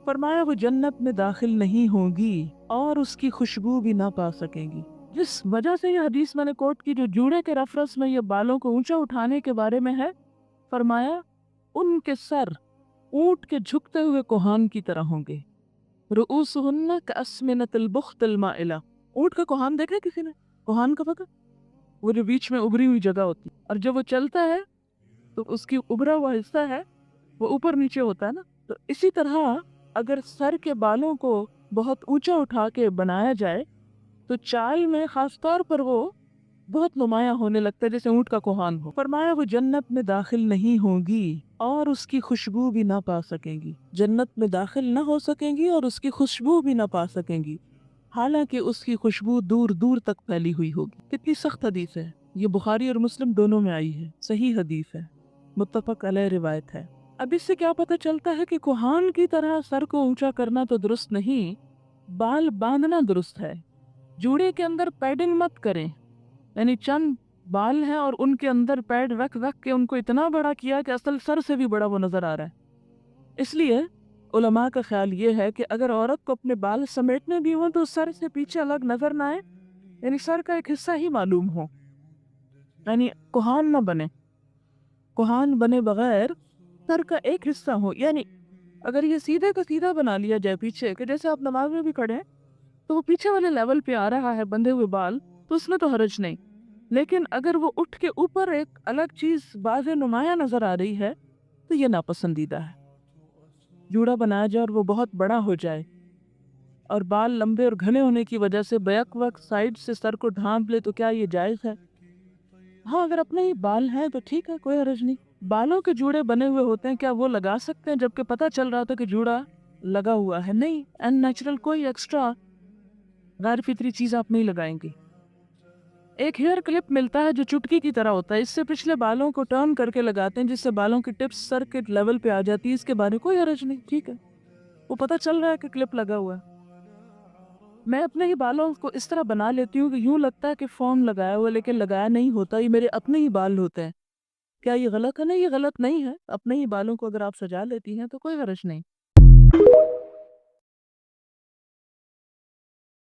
فرمایا وہ جنت میں داخل نہیں ہوگی اور اس کی خوشبو بھی نہ پا سکیں گی۔ جس وجہ سے یہ حدیث میں نے کوٹ کی، جو جوڑے کے ریفرنس میں یہ بالوں کو اونچا اٹھانے کے بارے میں ہے، فرمایا ان کے سر اونٹ کے جھکتے ہوئے کوہان کی طرح ہوں گے۔ رؤوسہن کاسمنۃ البخت المائلہ۔ اونٹ کا کوہان دیکھا کسی نے؟ کوہان کا پتہ؟ وہ جو بیچ میں ابری ہوئی جگہ ہوتی ہے، اور جب وہ چلتا ہے تو اس کی ابرا ہوا حصہ ہے وہ اوپر نیچے ہوتا ہے نا، تو اسی طرح اگر سر کے بالوں کو بہت اونچا اٹھا کے بنایا جائے تو چال میں خاص طور پر وہ بہت نمایاں ہونے لگتا ہے، جیسے اونٹ کا کوہان ہو۔ فرمایا وہ جنت میں داخل نہیں ہوگی اور اس کی خوشبو بھی نہ پا سکیں گی۔ جنت میں داخل نہ ہو سکیں گی اور اس کی خوشبو بھی نہ پا سکیں گی، حالانکہ اس کی خوشبو دور دور تک پھیلی ہوئی ہوگی۔ کتنی سخت حدیث ہے یہ، بخاری اور مسلم دونوں میں آئی ہے، صحیح حدیث ہے، متفق علیہ روایت ہے۔ اب اس سے کیا پتہ چلتا ہے کہ کوہان کی طرح سر کو اونچا کرنا تو درست نہیں، بال باندھنا درست ہے۔ جوڑے کے اندر پیڈنگ مت کریں، یعنی چند بال ہیں اور ان کے اندر پیڈ رکھ کے ان کو اتنا بڑا کیا کہ اصل سر سے بھی بڑا وہ نظر آ رہا ہے۔ اس لیے علماء کا خیال یہ ہے کہ اگر عورت کو اپنے بال سمیٹنے بھی ہوں تو سر سے پیچھے الگ نظر نہ آئے، یعنی سر کا ایک حصہ ہی معلوم ہو، یعنی کوہان نہ بنے، کوہان بنے بغیر سر کا ایک حصہ ہو۔ یعنی اگر یہ سیدھے کا سیدھا بنا لیا جائے پیچھے، کہ جیسے آپ نماز میں بھی کھڑے ہیں تو وہ پیچھے والے لیول پہ آ رہا ہے بندھے ہوئے بال، تو اس میں تو حرج نہیں، لیکن اگر وہ اٹھ کے اوپر ایک الگ چیز باز نمایاں نظر آ رہی ہے تو یہ ناپسندیدہ ہے۔ جوڑا بنایا جائے اور وہ بہت بڑا ہو جائے اور بال لمبے اور گھنے ہونے کی وجہ سے بیک وقت سائیڈ سے سر کو ڈھانپ لے تو کیا یہ جائز ہے؟ ہاں، اگر اپنے ہی بال ہیں تو ٹھیک ہے، کوئی حرج نہیں۔ بالوں کے جوڑے بنے ہوئے ہوتے ہیں، کیا وہ لگا سکتے ہیں جبکہ پتہ چل رہا تھا کہ جوڑا لگا ہوا ہے؟ نہیں، ان نیچرل کوئی ایکسٹرا غیر فطری چیز آپ نہیں لگائیں گے۔ ایک ہیئر کلپ ملتا ہے جو چٹکی کی طرح ہوتا ہے، اس سے پچھلے بالوں کو ٹرن کر کے لگاتے ہیں جس سے بالوں کی ٹپس سر کے لیول پہ آ جاتی ہے، اس کے بارے کوئی حرج نہیں، ٹھیک ہے، وہ پتہ چل رہا ہے کہ کلپ لگا ہوا ہے۔ میں اپنے ہی بالوں کو اس طرح بنا لیتی ہوں کہ یوں لگتا ہے کہ فوم لگایا ہوا، لیکن لگایا نہیں ہوتا، یہ میرے اپنے ہی بال ہوتے ہیں۔ کیا یہ غلط ہے؟ نہیں، یہ غلط نہیں ہے، اپنے ہی بالوں کو اگر آپ سجا لیتی ہیں تو کوئی حرج نہیں۔